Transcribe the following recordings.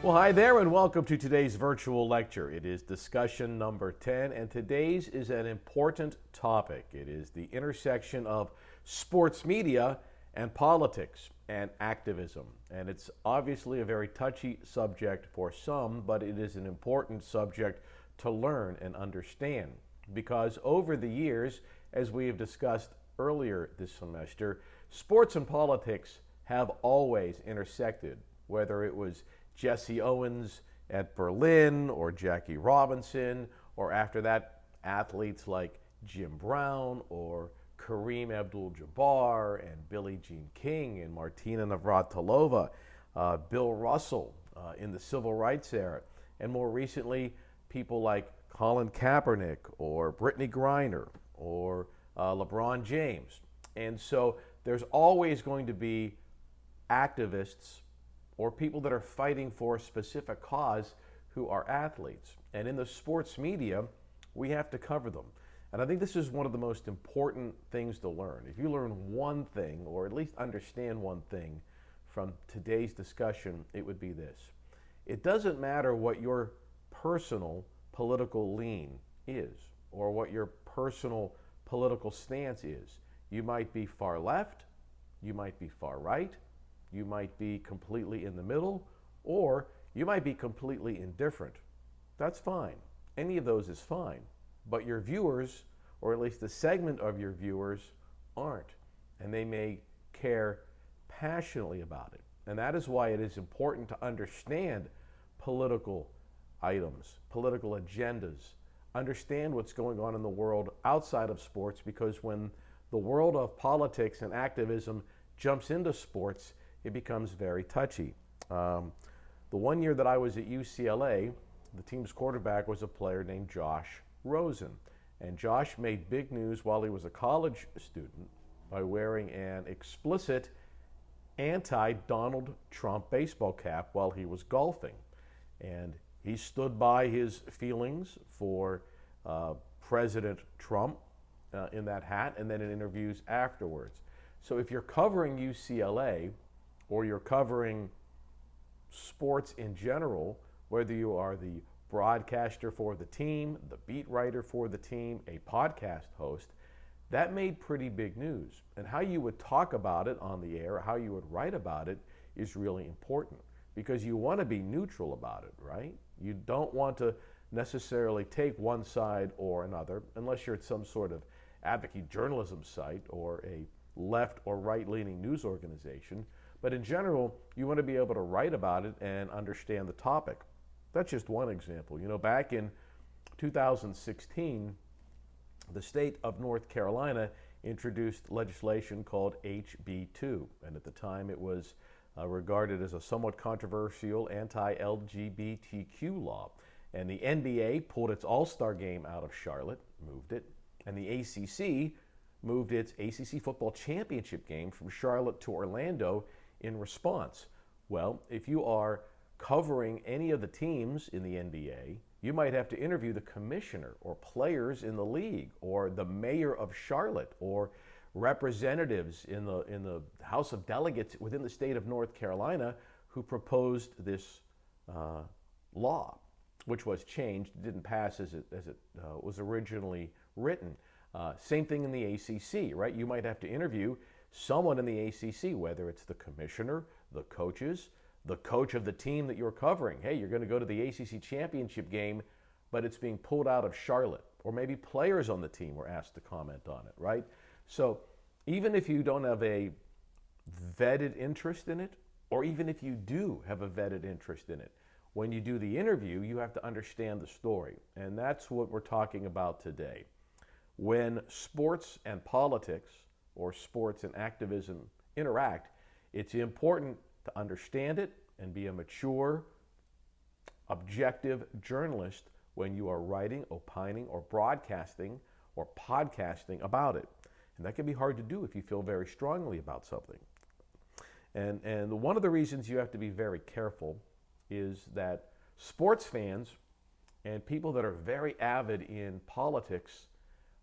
Well, hi there, and welcome to today's virtual lecture. It is discussion number 10, and today's is an important topic. It is the intersection of sports media and politics and activism. And it's obviously a very touchy subject for some, but it is an important subject to learn and understand. Because over the years, as we have discussed earlier this semester, sports and politics have always intersected, whether it was Jesse Owens at Berlin or Jackie Robinson, or after that, athletes like Jim Brown or Kareem Abdul-Jabbar and Billie Jean King and Martina Navratilova, Bill Russell in the civil rights era, and more recently, people like Colin Kaepernick or Brittany Griner or LeBron James. And so there's always going to be activists or people that are fighting for a specific cause who are athletes. And in the sports media, we have to cover them. And I think this is one of the most important things to learn. If you learn one thing, or at least understand one thing from today's discussion, it would be this. It doesn't matter what your personal political lean is, or what your personal political stance is. You might be far left, you might be far right, you might be completely in the middle, or you might be completely indifferent. That's fine. Any of those is fine. But your viewers, or at least a segment of your viewers, aren't. And they may care passionately about it. And that is why it is important to understand political items, political agendas, understand what's going on in the world outside of sports, because when the world of politics and activism jumps into sports, it becomes very touchy. The one year that I was at UCLA, the team's quarterback was a player named Josh Rosen. And Josh made big news while he was a college student by wearing an explicit anti-Donald Trump baseball cap while he was golfing. And he stood by his feelings for President Trump in that hat, and then in interviews afterwards. So if you're covering UCLA, or you're covering sports in general, whether you are the broadcaster for the team, the beat writer for the team, a podcast host, that made pretty big news. And how you would talk about it on the air, how you would write about it, is really important, because you want to be neutral about it, right? You don't want to necessarily take one side or another, unless you're at some sort of advocate journalism site or a left or right-leaning news organization. But in general, you want to be able to write about it and understand the topic. That's just one example. You know, back in 2016, the state of North Carolina introduced legislation called HB2. And at the time, it was regarded as a somewhat controversial anti-LGBTQ law. And the NBA pulled its All-Star game out of Charlotte, moved it, and the ACC moved its ACC football championship game from Charlotte to Orlando in response. Well, if you are covering any of the teams in the NBA, you might have to interview the commissioner or players in the league or the mayor of Charlotte or representatives in the House of Delegates within the state of North Carolina who proposed this law, which was changed. It didn't pass as it was originally written. Same thing in the ACC, right? You might have to interview someone in the ACC, whether it's the commissioner, the coaches, the coach of the team that you're covering. Hey, you're going to go to the ACC championship game, but it's being pulled out of Charlotte. Or maybe players on the team were asked to comment on it, right? So even if you don't have a vetted interest in it, or even if you do have a vetted interest in it, when you do the interview, you have to understand the story. And that's what we're talking about today. When sports and politics, or sports and activism interact, it's important to understand it and be a mature, objective journalist when you are writing, opining, or broadcasting, or podcasting about it. And that can be hard to do if you feel very strongly about something. And one of the reasons you have to be very careful is that sports fans and people that are very avid in politics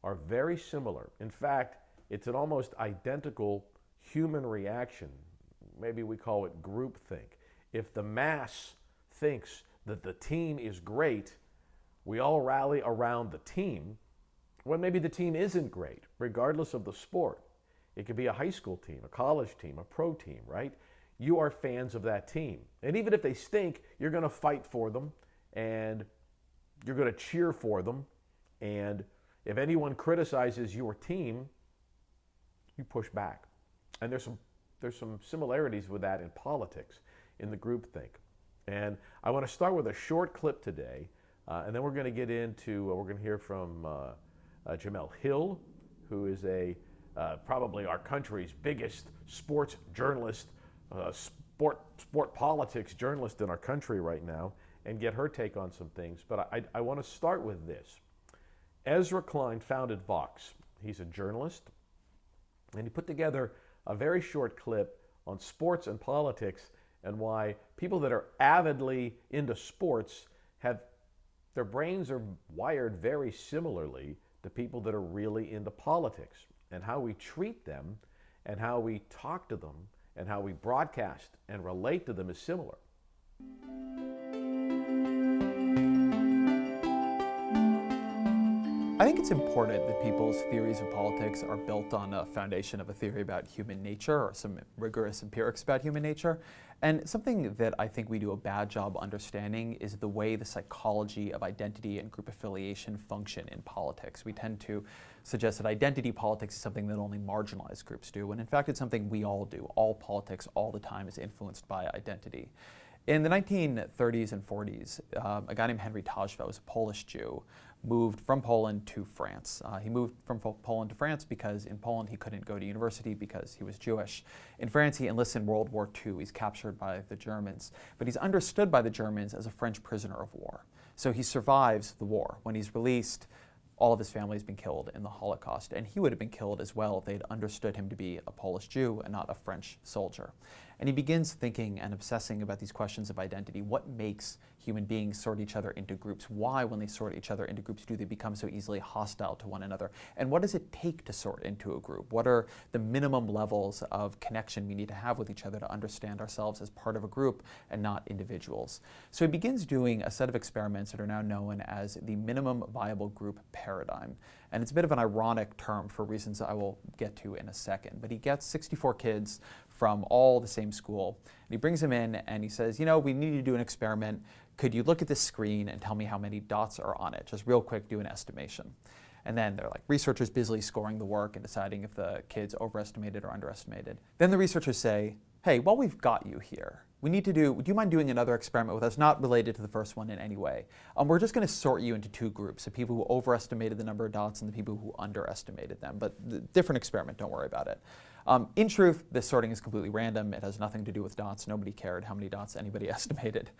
are very similar. In fact, it's an almost identical human reaction. Maybe we call it groupthink. If the mass thinks that the team is great, we all rally around the team when maybe the team isn't great, regardless of the sport. It could be a high school team, a college team, a pro team, right? You are fans of that team. And even if they stink, you're going to fight for them and you're going to cheer for them. And if anyone criticizes your team, you push back. And there's some similarities with that in politics, in the groupthink. And I want to start with a short clip today, and then we're going to get into, we're going to hear from Jemele Hill, who is probably our country's biggest sports journalist, sport politics journalist in our country right now, and get her take on some things. But I want to start with this. Ezra Klein founded Vox. He's a journalist, and he put together a very short clip on sports and politics and why people that are avidly into sports their brains are wired very similarly to people that are really into politics, and how we treat them and how we talk to them and how we broadcast and relate to them is similar. I think it's important that people's theories of politics are built on a foundation of a theory about human nature or some rigorous empirics about human nature. And something that I think we do a bad job understanding is the way the psychology of identity and group affiliation function in politics. We tend to suggest that identity politics is something that only marginalized groups do, when in fact it's something we all do. All politics all the time is influenced by identity. In the 1930s and 40s, a guy named Henry Tajfel was a Polish Jew, moved from Poland to France. He moved from Poland to France because in Poland he couldn't go to university because he was Jewish. In France he enlists in World War II. He's captured by the Germans, but he's understood by the Germans as a French prisoner of war. So he survives the war. When he's released, all of his family has been killed in the Holocaust, and he would have been killed as well if they'd understood him to be a Polish Jew and not a French soldier. And he begins thinking and obsessing about these questions of identity. What makes human beings sort each other into groups? Why, when they sort each other into groups, do they become so easily hostile to one another? And what does it take to sort into a group? What are the minimum levels of connection we need to have with each other to understand ourselves as part of a group and not individuals? So he begins doing a set of experiments that are now known as the minimum viable group paradigm. And it's a bit of an ironic term for reasons I will get to in a second. But he gets 64 kids from all the same school. And he brings them in and he says, you know, we need to do an experiment. Could you look at this screen and tell me how many dots are on it? Just real quick, do an estimation. And then they're like researchers busily scoring the work and deciding if the kids overestimated or underestimated. Then the researchers say, hey, while we've got you here, do you mind doing another experiment with us, not related to the first one in any way? We're just going to sort you into two groups, the people who overestimated the number of dots and the people who underestimated them. But different experiment, don't worry about it. In truth, this sorting is completely random. It has nothing to do with dots. Nobody cared how many dots anybody estimated.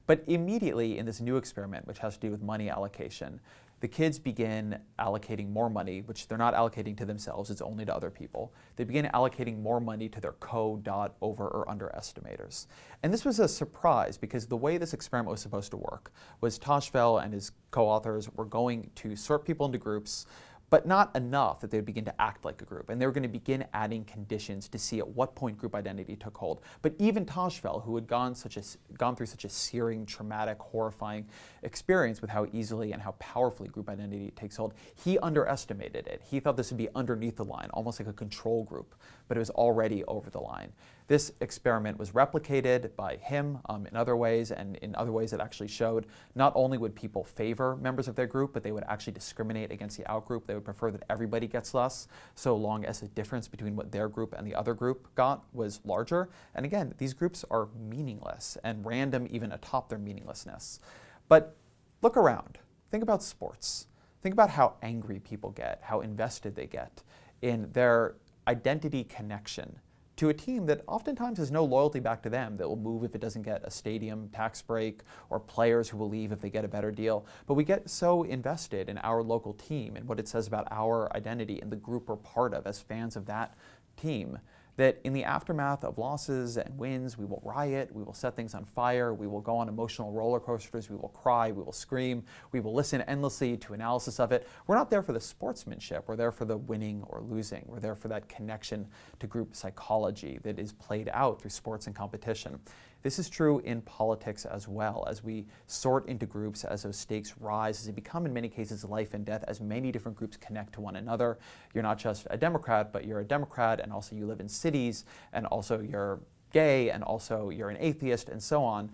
But immediately in this new experiment, which has to do with money allocation, the kids begin allocating more money, which they're not allocating to themselves, it's only to other people. They begin allocating more money to their co-dot over or underestimators. And this was a surprise because the way this experiment was supposed to work was Tajfel and his co-authors were going to sort people into groups, but not enough that they would begin to act like a group. And they were going to begin adding conditions to see at what point group identity took hold. But even Tajfel, who had gone through such a searing, traumatic, horrifying experience with how easily and how powerfully group identity takes hold, he underestimated it. He thought this would be underneath the line, almost like a control group, but it was already over the line. This experiment was replicated by him in other ways, and in other ways it actually showed not only would people favor members of their group, but they would actually discriminate against the outgroup. They would prefer that everybody gets less, so long as the difference between what their group and the other group got was larger. And again, these groups are meaningless and random even atop their meaninglessness. But look around. Think about sports. Think about how angry people get, how invested they get in their identity connection to a team that oftentimes has no loyalty back to them, that will move if it doesn't get a stadium tax break, or players who will leave if they get a better deal. But we get so invested in our local team and what it says about our identity and the group we're part of as fans of that team, that in the aftermath of losses and wins, we will riot, we will set things on fire, we will go on emotional roller coasters, we will cry, we will scream, we will listen endlessly to analysis of it. We're not there for the sportsmanship, we're there for the winning or losing. We're there for that connection to group psychology that is played out through sports and competition. This is true in politics as well. As we sort into groups, as those stakes rise, as they become in many cases life and death, as many different groups connect to one another. You're not just a Democrat, but you're a Democrat, and also you live in cities, and also you're gay, and also you're an atheist, and so on.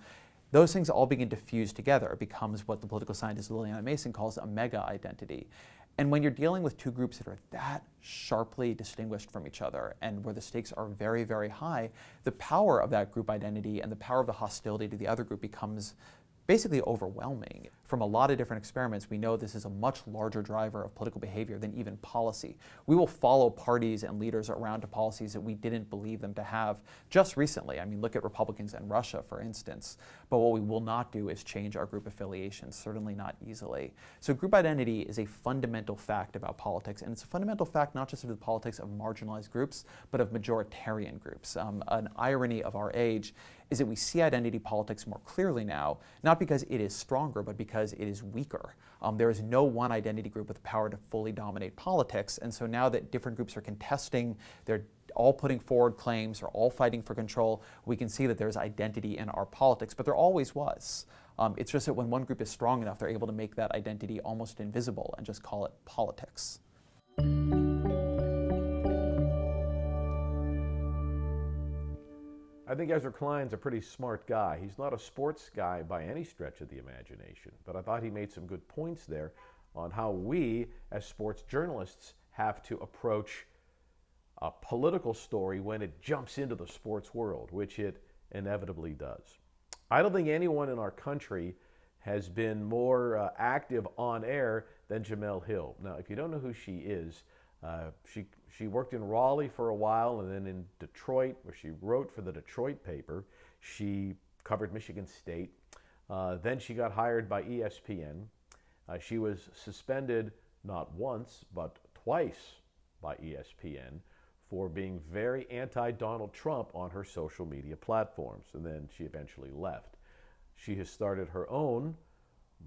Those things all begin to fuse together. It becomes what the political scientist Lillian Mason calls a mega identity. And when you're dealing with two groups that are that sharply distinguished from each other and where the stakes are very, very high, the power of that group identity and the power of the hostility to the other group becomes basically overwhelming. From a lot of different experiments, we know this is a much larger driver of political behavior than even policy. We will follow parties and leaders around to policies that we didn't believe them to have just recently. I mean, look at Republicans in Russia, for instance. But what we will not do is change our group affiliations, certainly not easily. So group identity is a fundamental fact about politics, and it's a fundamental fact not just of the politics of marginalized groups, but of majoritarian groups. An irony of our age is that we see identity politics more clearly now, not because it is stronger, but because it is weaker. There is no one identity group with the power to fully dominate politics, and so now that different groups are contesting, they're all putting forward claims, they're all fighting for control, we can see that there's identity in our politics, but there always was. It's just that when one group is strong enough, they're able to make that identity almost invisible and just call it politics. I think Ezra Klein's a pretty smart guy. He's not a sports guy by any stretch of the imagination, but I thought he made some good points there on how we, as sports journalists, have to approach a political story when it jumps into the sports world, which it inevitably does. I don't think anyone in our country has been more active on air than Jemele Hill. Now, if you don't know who she is, she worked in Raleigh for a while and then in Detroit, where she wrote for the Detroit paper. She covered Michigan State. Then she got hired by ESPN. She was suspended not once, but twice by ESPN for being very anti-Donald Trump on her social media platforms, and then she eventually left. She has started her own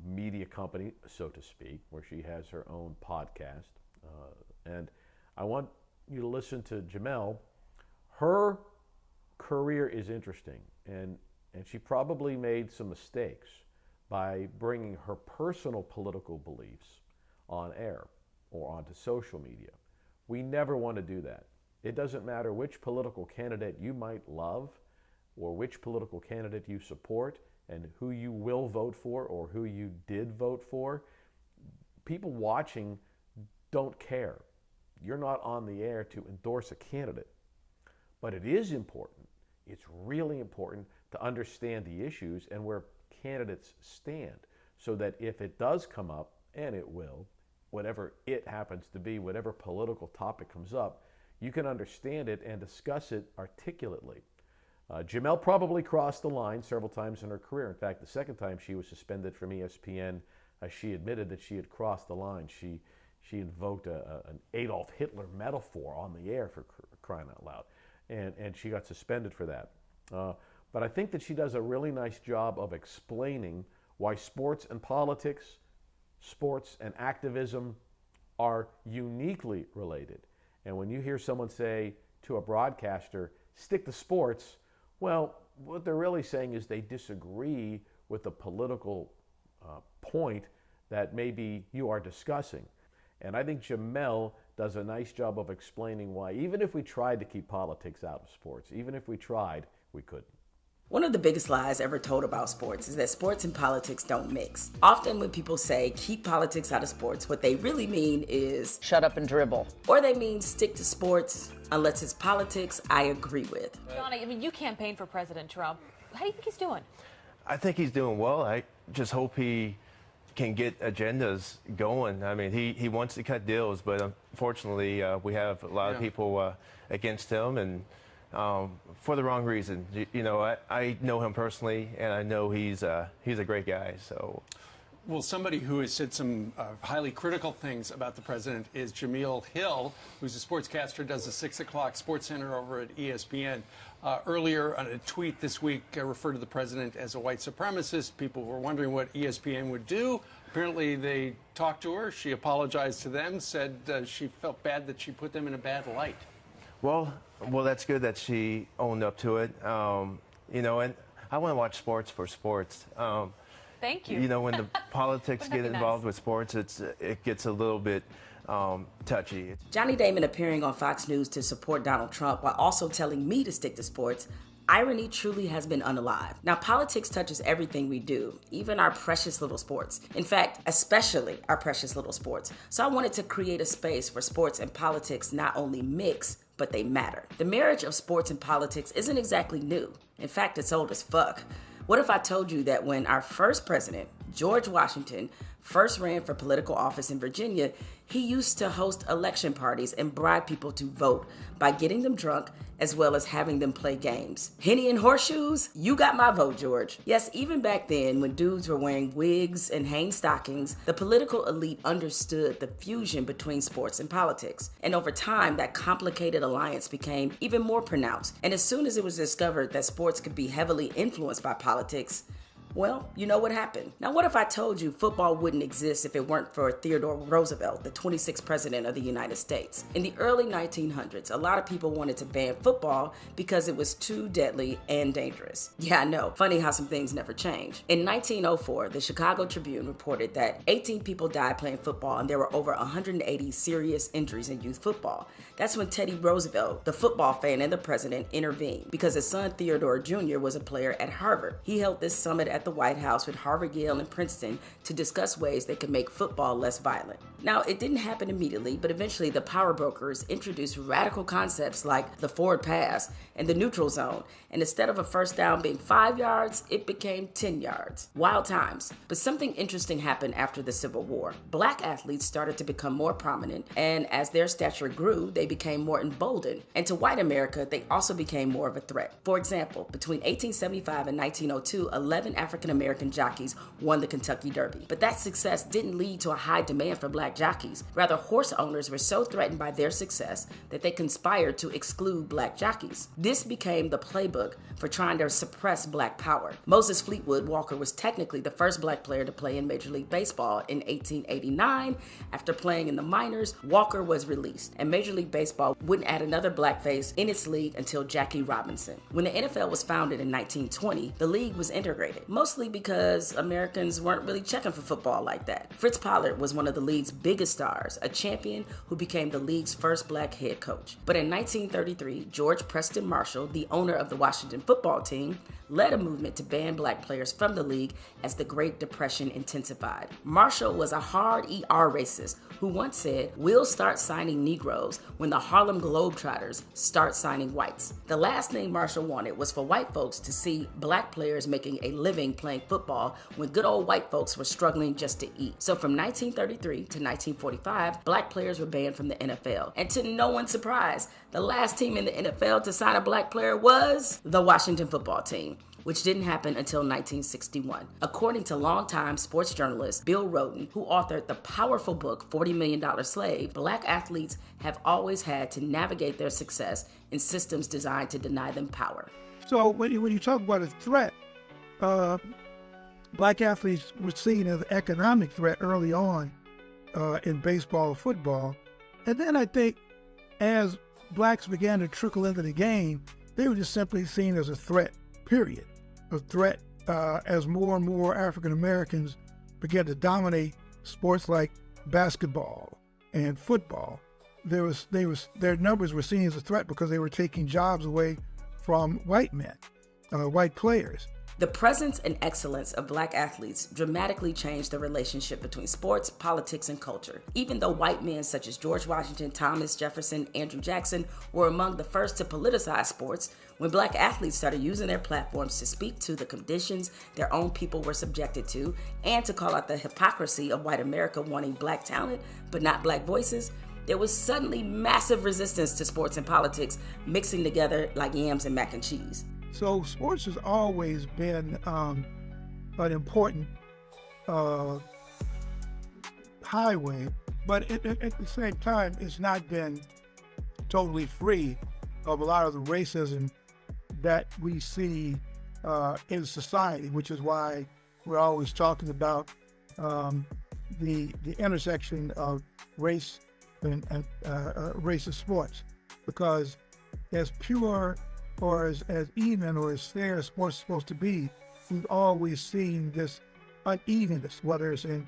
media company, so to speak, where she has her own podcast. And I want you to listen to Jemele. Her career is interesting, and she probably made some mistakes by bringing her personal political beliefs on air or onto social media. We never want to do that. It doesn't matter which political candidate you might love or which political candidate you support and who you will vote for or who you did vote for. People watching don't care. You're not on the air to endorse a candidate. But it is important, it's really important to understand the issues and where candidates stand so that if it does come up, and it will, whatever it happens to be, whatever political topic comes up, you can understand it and discuss it articulately. Jemele probably crossed the line several times in her career. In fact, the second time she was suspended from ESPN, she admitted that she had crossed the line. She invoked an Adolf Hitler metaphor on the air, for crying out loud, and she got suspended for that. But I think that she does a really nice job of explaining why sports and politics, sports and activism are uniquely related. And when you hear someone say to a broadcaster, stick to sports, well, what they're really saying is they disagree with the political point that maybe you are discussing. And I think Jemele does a nice job of explaining why, even if we tried to keep politics out of sports, even if we tried, we couldn't. One of the biggest lies ever told about sports is that sports and politics don't mix. Often when people say keep politics out of sports, what they really mean is shut up and dribble. Or they mean stick to sports unless it's politics I agree with. Johnny, I mean, you campaigned for President Trump. How do you think he's doing? I think he's doing well. I just hope he can get agendas going. I mean, he wants to cut deals, but unfortunately we have a lot of people against him, and for the wrong reason. You know, I know him personally, and I know he's a great guy. So, well, somebody who has said some highly critical things about the president is Jemele Hill, who's a sportscaster, does the 6 o'clock Sports Center over at ESPN. Earlier, on a tweet this week, referred to the president as a white supremacist. People were wondering what ESPN would do. Apparently, they talked to her. She apologized to them, said she felt bad that she put them in a bad light. Well, that's good that she owned up to it. You know, and I want to watch sports for sports. Thank you. You know, when the politics Wouldn't that get be involved nice? with sports, it gets a little bit touchy. Johnny Damon appearing on Fox News to support Donald Trump while also telling me to stick to sports. Irony truly has been unalive. Now, politics touches everything we do, even our precious little sports. In fact, especially our precious little sports. So I wanted to create a space where sports and politics not only mix, but they matter. The marriage of sports and politics isn't exactly new. In fact, it's old as fuck. What if I told you that when our first president, George Washington, first ran for political office in Virginia, he used to host election parties and bribe people to vote by getting them drunk as well as having them play games. Henny and horseshoes? You got my vote, George. Yes, even back then when dudes were wearing wigs and hang stockings, the political elite understood the fusion between sports and politics. And over time, that complicated alliance became even more pronounced. And as soon as it was discovered that sports could be heavily influenced by politics, well, you know what happened. Now, what if I told you football wouldn't exist if it weren't for Theodore Roosevelt, the 26th president of the United States? In the early 1900s, a lot of people wanted to ban football because it was too deadly and dangerous. Yeah, I know. Funny how some things never change. In 1904, the Chicago Tribune reported that 18 people died playing football and there were over 180 serious injuries in youth football. That's when Teddy Roosevelt, the football fan and the president, intervened because his son Theodore Jr. was a player at Harvard. He held this summit at the White House with Harvard, Yale, and Princeton to discuss ways they could make football less violent. Now, it didn't happen immediately, but eventually the power brokers introduced radical concepts like the forward pass and the neutral zone, and instead of a first down being 5 yards, it became 10 yards. Wild times. But something interesting happened after the Civil War. Black athletes started to become more prominent, and as their stature grew, they became more emboldened. And to white America, they also became more of a threat. For example, between 1875 and 1902, 11 African American jockeys won the Kentucky Derby. But that success didn't lead to a high demand for black jockeys. Rather, horse owners were so threatened by their success that they conspired to exclude black jockeys. This became the playbook for trying to suppress black power. Moses Fleetwood Walker was technically the first black player to play in Major League Baseball. In 1889, after playing in the minors, Walker was released, and Major League Baseball wouldn't add another black face in its league until Jackie Robinson. When the NFL was founded in 1920, the league was integrated, mostly because Americans weren't really checking for football like that. Fritz Pollard was one of the league's biggest stars, a champion who became the league's first black head coach. But in 1933, George Preston Marshall, the owner of the Washington football team, led a movement to ban black players from the league as the Great Depression intensified. Marshall was a hard ER racist who once said, "We'll start signing Negroes when the Harlem Globetrotters start signing whites." The last thing Marshall wanted was for white folks to see black players making a living playing football when good old white folks were struggling just to eat. So from 1933 to 1945, black players were banned from the NFL. And to no one's surprise, the last team in the NFL to sign a black player was the Washington football team, which didn't happen until 1961. According to longtime sports journalist Bill Rhoden, who authored the powerful book $40 Million Slave, black athletes have always had to navigate their success in systems designed to deny them power. So when you talk about a threat, black athletes were seen as an economic threat early on in baseball or football. And then I think as blacks began to trickle into the game, they were just simply seen as a threat, period. A threat as more and more African Americans began to dominate sports like basketball and football. Their numbers were seen as a threat because they were taking jobs away from white men, white players. The presence and excellence of black athletes dramatically changed the relationship between sports, politics, and culture. Even though white men such as George Washington, Thomas Jefferson, Andrew Jackson were among the first to politicize sports, when black athletes started using their platforms to speak to the conditions their own people were subjected to and to call out the hypocrisy of white America wanting black talent but not black voices, there was suddenly massive resistance to sports and politics mixing together like yams and mac and cheese. So sports has always been an important highway, but at the same time, it's not been totally free of a lot of the racism that we see in society, which is why we're always talking about the intersection of race and racist sports, because as pure or as even or as fair as sports is supposed to be, we've always seen this unevenness, whether it's in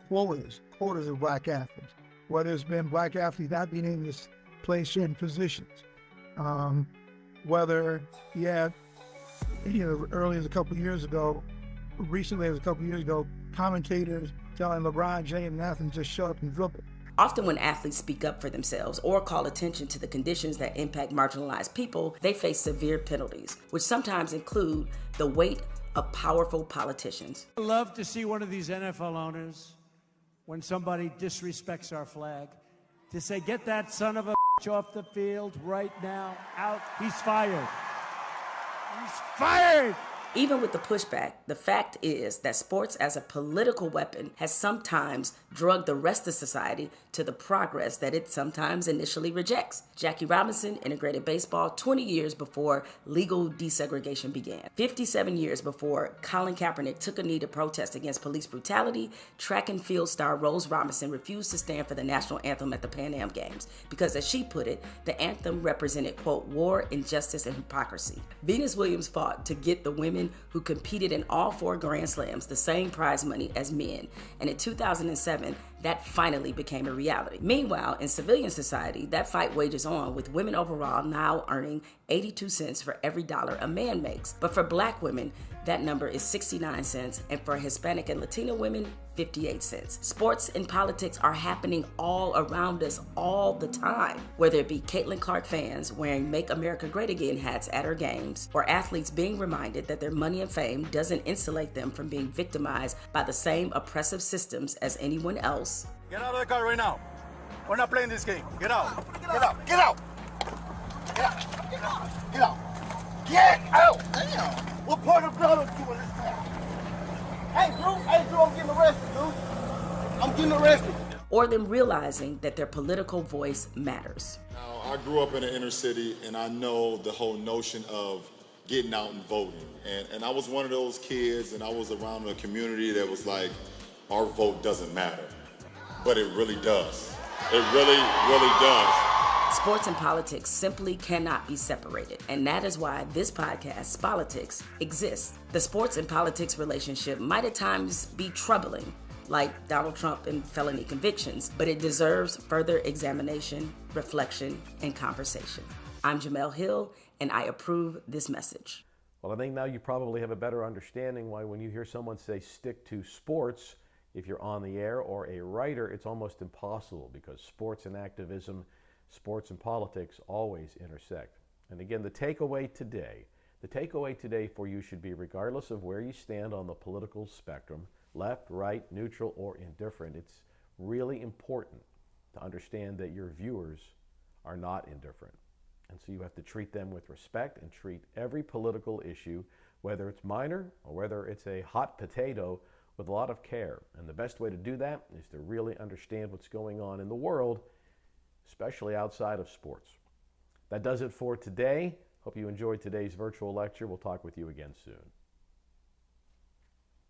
quotas of black athletes, whether it's been black athletes not being able to play certain positions, whether you had, recently as a couple of years ago, commentators telling LeBron James and athletes just shut up and dribble. Often when athletes speak up for themselves or call attention to the conditions that impact marginalized people, they face severe penalties, which sometimes include the weight of powerful politicians. I love to see one of these NFL owners, when somebody disrespects our flag, to say, get that son of a bitch off the field right now, out, he's fired. He's fired! Even with the pushback, the fact is that sports as a political weapon has sometimes drugged the rest of society to the progress that it sometimes initially rejects. Jackie Robinson integrated baseball 20 years before legal desegregation began. 57 years before Colin Kaepernick took a knee to protest against police brutality, track and field star Rose Robinson refused to stand for the national anthem at the Pan Am Games because, as she put it, the anthem represented, quote, war, injustice, and hypocrisy. Venus Williams fought to get the women who competed in all 4 Grand Slams the same prize money as men, and in 2007, that finally became a reality. Meanwhile, in civilian society, that fight wages on, with women overall now earning 82 cents for every dollar a man makes. But for black women, that number is 69 cents, and for Hispanic and Latino women, 58 cents. Sports and politics are happening all around us all the time, whether it be Caitlin Clark fans wearing Make America Great Again hats at her games, or athletes being reminded that their money and fame doesn't insulate them from being victimized by the same oppressive systems as anyone else. Get out of the car right now. We're not playing this game. Get out. Get out. Get out. Get out. Get out. Get out. Get out. Damn. What part of blood are you doing this time? Hey, Drew, I'm getting arrested, dude. I'm getting arrested. Or them realizing that their political voice matters. Now, I grew up in the inner city, and I know the whole notion of getting out and voting. And I was one of those kids, and I was around a community that was like, our vote doesn't matter. But it really does. It really, really does. Sports and politics simply cannot be separated, and that is why this podcast, Spolitics, exists. The sports and politics relationship might at times be troubling, like Donald Trump and felony convictions, but it deserves further examination, reflection, and conversation. I'm Jamel Hill, and I approve this message. Well, I think now you probably have a better understanding why when you hear someone say stick to sports, if you're on the air or a writer, it's almost impossible because sports and activism, sports and politics always intersect. And again, the takeaway today for you should be, regardless of where you stand on the political spectrum, left, right, neutral, or indifferent, it's really important to understand that your viewers are not indifferent. And so you have to treat them with respect and treat every political issue, whether it's minor or whether it's a hot potato, with a lot of care. And the best way to do that is to really understand what's going on in the world, especially outside of sports. That does it for today. Hope you enjoyed today's virtual lecture. We'll talk with you again soon.